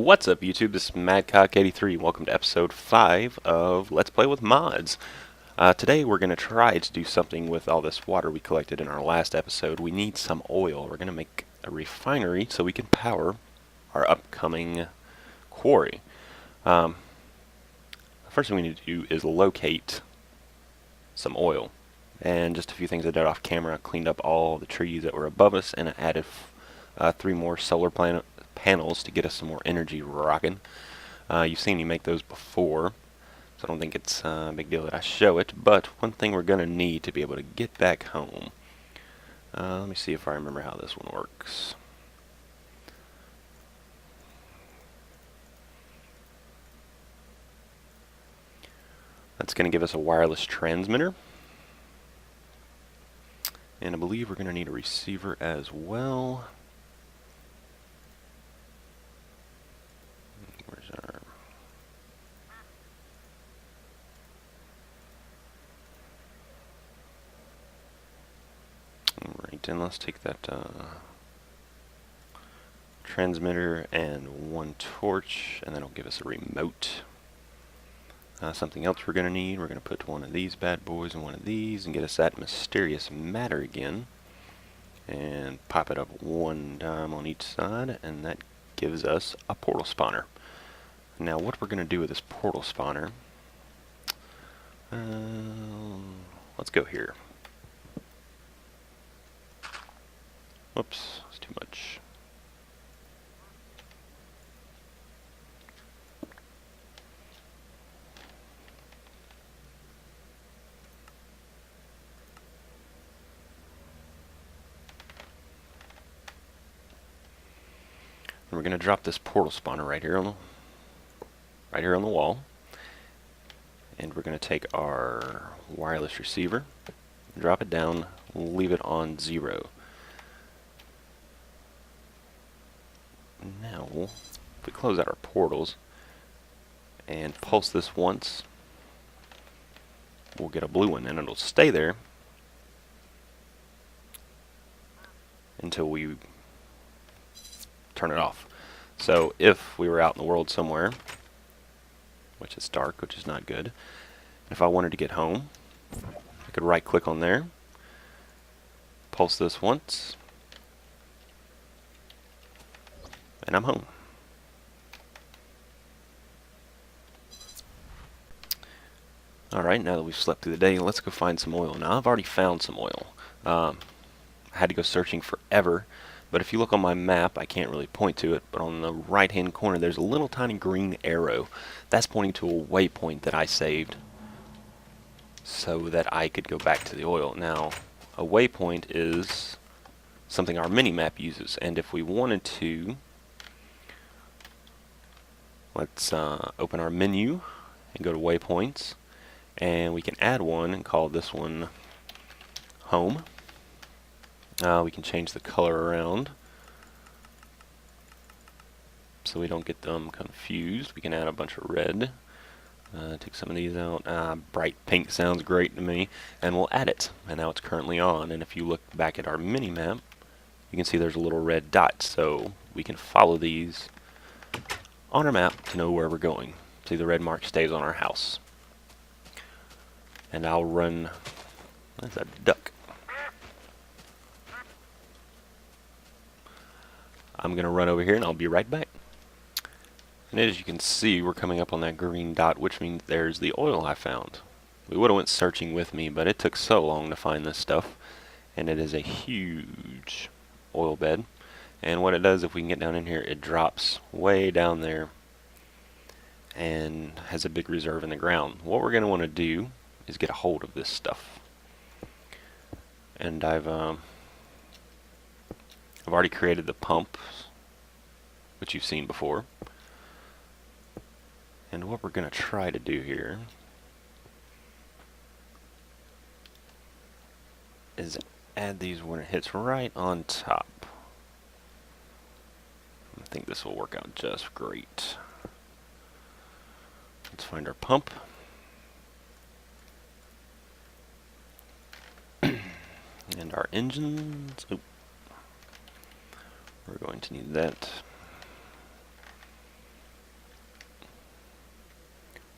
What's up, YouTube? This is Madcock83. Welcome to episode 5 of Let's Play with Mods. Today we're going to try to do something with all this water we collected in our last episode. We need some oil. We're going to make a refinery so we can power our upcoming quarry. The first thing we need to do is locate some oil. And just a few things I did off camera. I cleaned up all the trees that were above us, and I added 3 more solar panels to get us some more energy rocking. You've seen me make those before, so I don't think it's a big deal that I show it, but one thing we're going to need to be able to get back home. Let me see if I remember how this one works. That's going to give us a wireless transmitter. And I believe we're going to need a receiver as well. Where's our... Alright, and let's take that transmitter and 1 torch, and that'll give us a remote. Something else we're going to need, we're going to put one of these bad boys and one of these and get us that mysterious matter again. And pop it up 1 time on each side, and that gives us a portal spawner. Now what we're going to do with this portal spawner, let's go here. Whoops, that's too much. And we're going to drop this portal spawner right here on the wall. And we're going to take our wireless receiver, drop it down, leave it on 0. Now, if we close out our portals and pulse this once, we'll get a blue one, and it'll stay there until we turn it off. So if we were out in the world somewhere, which is dark, which is not good, if I wanted to get home, I could right click on there, pulse this once, and I'm home. Alright, now that we've slept through the day, let's go find some oil. Now I've already found some oil. I had to go searching forever, but if you look on my map, I can't really point to it, but on the right hand corner there's a little tiny green arrow. That's pointing to a waypoint that I saved so that I could go back to the oil. Now, a waypoint is something our mini-map uses, and if we wanted to, let's open our menu and go to waypoints, and we can add one and call this one home. We can change the color around so we don't get them confused. We can add a bunch of red. Take some of these out. Bright pink sounds great to me, and we'll add it. And now it's currently on, and if you look back at our mini-map, you can see there's a little red dot, so we can follow these on our map to know where we're going. See, the red mark stays on our house. And I'll run... That's a duck. I'm going to run over here and I'll be right back. And as you can see, we're coming up on that green dot, which means there's the oil I found. We would have went searching with me, but it took so long to find this stuff. And it is a huge oil bed. And what it does, if we can get down in here, it drops way down there and has a big reserve in the ground. What we're going to want to do is get a hold of this stuff. And I've already created the pump, which you've seen before. And what we're going to try to do here is add these when it hits right on top. I think this will work out just great. Let's find our pump. And our engines. Oop. We're going to need that.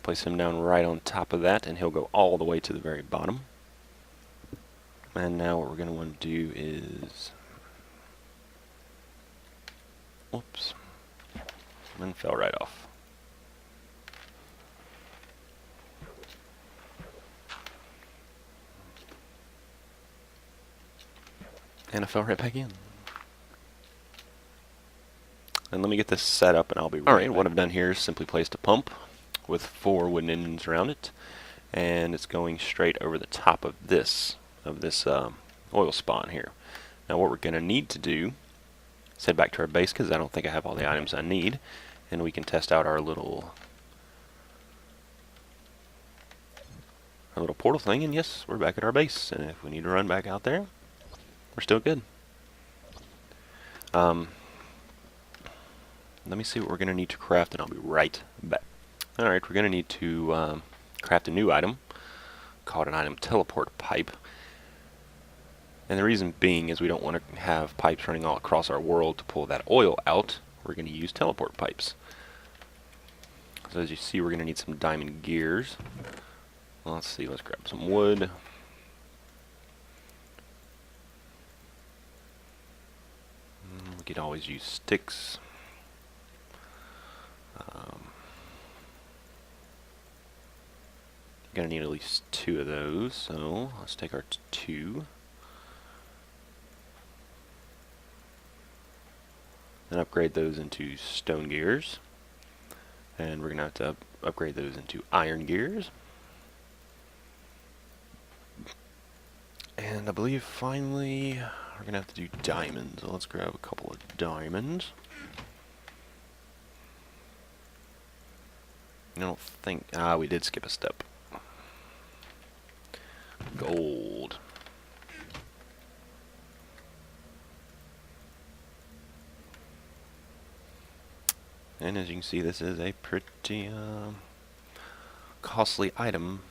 Place him down right on top of that, and he'll go all the way to the very bottom. And now what we're going to want to do is... Whoops. And fell right off. And I fell right back in. And let me get this set up and I'll be right back. Alright, what I've done here is simply placed a pump with 4 wooden engines around it. And it's going straight over the top of this oil spawn here. Now what we're going to need to do is head back to our base, because I don't think I have all the items I need. And we can test out our little portal thing, and yes, we're back at our base. And if we need to run back out there, we're still good. Let me see what we're going to need to craft, and I'll be right back. Alright, we're going to need to craft a new item called an item teleport pipe. And the reason being is we don't want to have pipes running all across our world to pull that oil out. We're going to use teleport pipes. So as you see, we're going to need some diamond gears. Well, let's see, let's grab some wood. We could always use sticks. Gonna need at least 2 of those, so let's take our 2. And upgrade those into stone gears. And we're gonna have to upgrade those into iron gears. And I believe finally we're gonna have to do diamonds. So let's grab a couple of diamonds. I don't think... we did skip a step. Gold. And as you can see, this is a pretty costly item.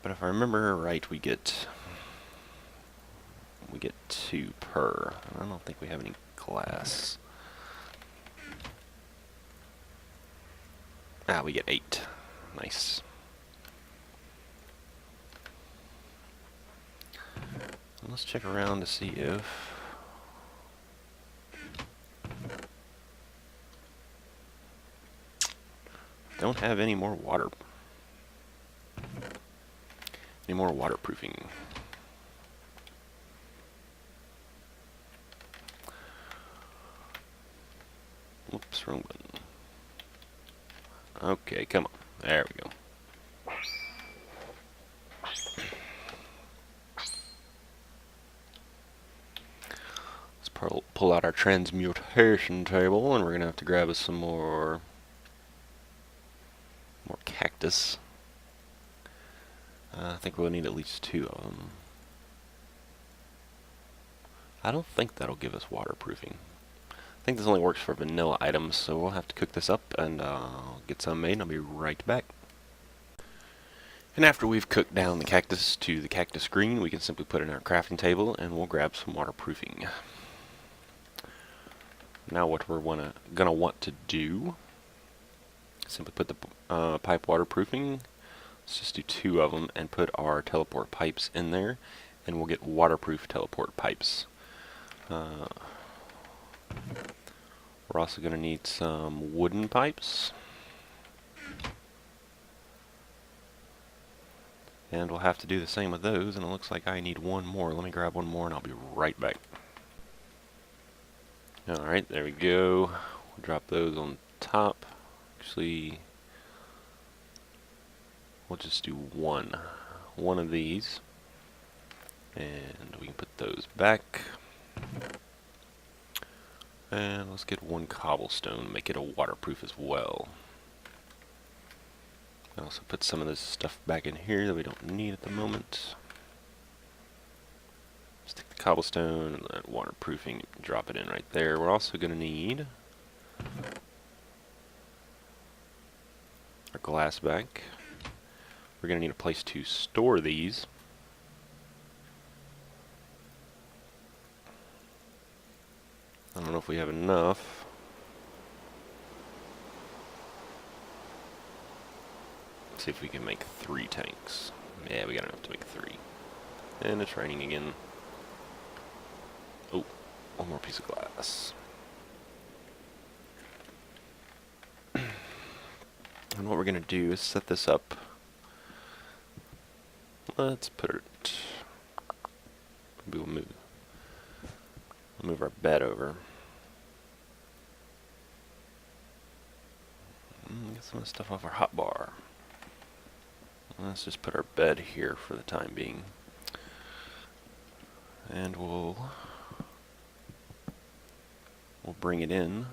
But if I remember right, we get 2 per. I don't think we have any glass. We get 8. Nice. Let's check around to see if... Don't have any more waterproofing. Whoops, wrong button. Okay, come on. There we go. Let's pull out our transmutation table, and we're gonna have to grab us some more cactus. I think we'll need at least 2 of them. I don't think that'll give us waterproofing. I think this only works for vanilla items, so we'll have to cook this up and get some made, and I'll be right back. And after we've cooked down the cactus to the cactus green, we can simply put it in our crafting table, and we'll grab some waterproofing. Now what we're gonna want to do, simply put the pipe waterproofing. Let's just do 2 of them and put our teleport pipes in there, and we'll get waterproof teleport pipes. We're also going to need some wooden pipes. And we'll have to do the same with those, and it looks like I need 1 more. Let me grab 1 more and I'll be right back. Alright, there we go. We'll drop those on top. Actually, we'll just do one of these. And we can put those back. And let's get 1 cobblestone, make it a waterproof as well. I also put some of this stuff back in here that we don't need at the moment. Stick the cobblestone and that waterproofing, drop it in right there. We're also going to need our glass back. We're going to need a place to store these. I don't know if we have enough. Let's see if we can make 3 tanks. Yeah, we got enough to make 3. And it's raining again. Oh, one more piece of glass. And what we're going to do is set this up. Let's put it... We'll move our bed over. Get some of the stuff off our hotbar. Let's just put our bed here for the time being. And we'll bring it in.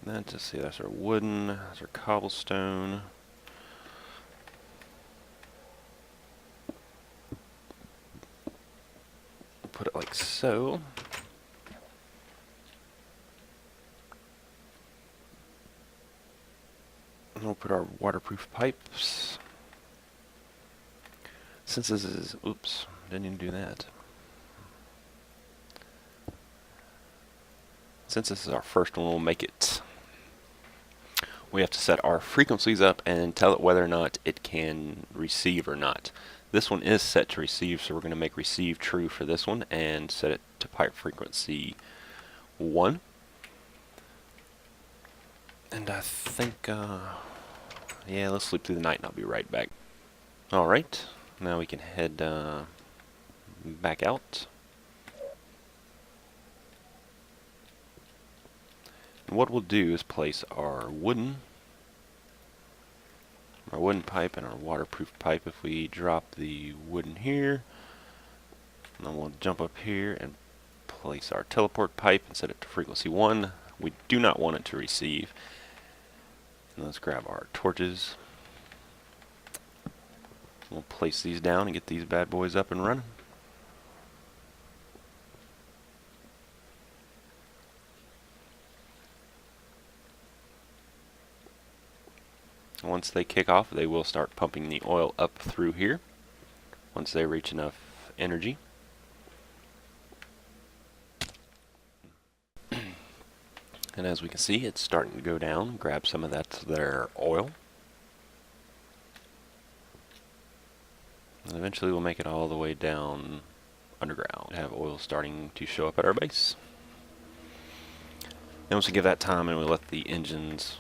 Then to see, that's our wooden, that's our cobblestone. Put it like so. And we'll put our waterproof pipes. Since this is, oops, didn't even do that. Since this is our first one, we'll make it. We have to set our frequencies up and tell it whether or not it can receive or not. This one is set to receive, so we're going to make receive true for this one and set it to pipe frequency 1. And I think, yeah, let's sleep through the night and I'll be right back. Alright, now we can head back out. And what we'll do is place our wooden pipe and our waterproof pipe. If we drop the wooden here, and then we'll jump up here and place our teleport pipe and set it to frequency 1. We do not want it to receive. And let's grab our torches. We'll place these down and get these bad boys up and running. Once they kick off, they will start pumping the oil up through here once they reach enough energy. And as we can see, it's starting to go down. Grab some of their oil. And eventually we'll make it all the way down underground. Have oil starting to show up at our base. And once we give that time and we let the engines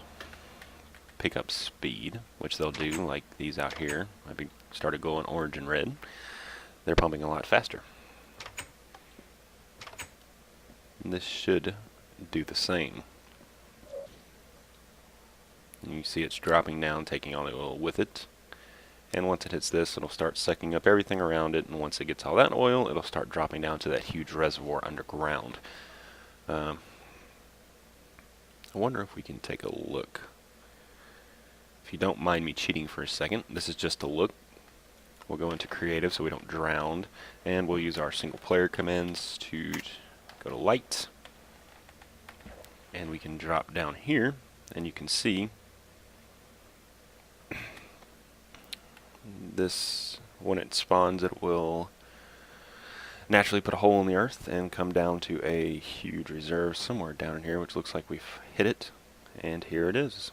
pick up speed, which they'll do, like these out here. I've started going orange and red. They're pumping a lot faster. And this should do the same. And you see it's dropping down, taking all the oil with it. And once it hits this, it'll start sucking up everything around it, and once it gets all that oil, it'll start dropping down to that huge reservoir underground. I wonder if we can take a look. If you don't mind me cheating for a second, this is just a look. We'll go into creative so we don't drown, and we'll use our single player commands to go to light, and we can drop down here, and you can see this, when it spawns, it will naturally put a hole in the earth and come down to a huge reserve somewhere down in here, which looks like we've hit it, and here it is.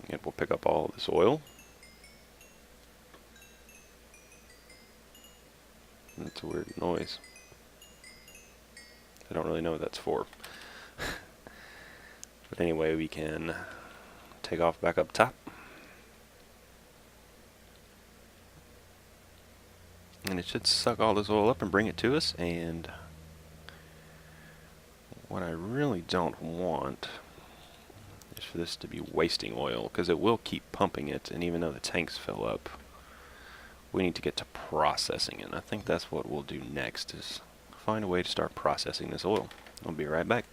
And we'll pick up all this oil. That's a weird noise. I don't really know what that's for. But anyway, we can take off back up top. And it should suck all this oil up and bring it to us. And what I really don't want is for this to be wasting oil, because it will keep pumping it, and even though the tanks fill up, we need to get to processing it. And I think that's what we'll do next, is find a way to start processing this oil. I'll be right back.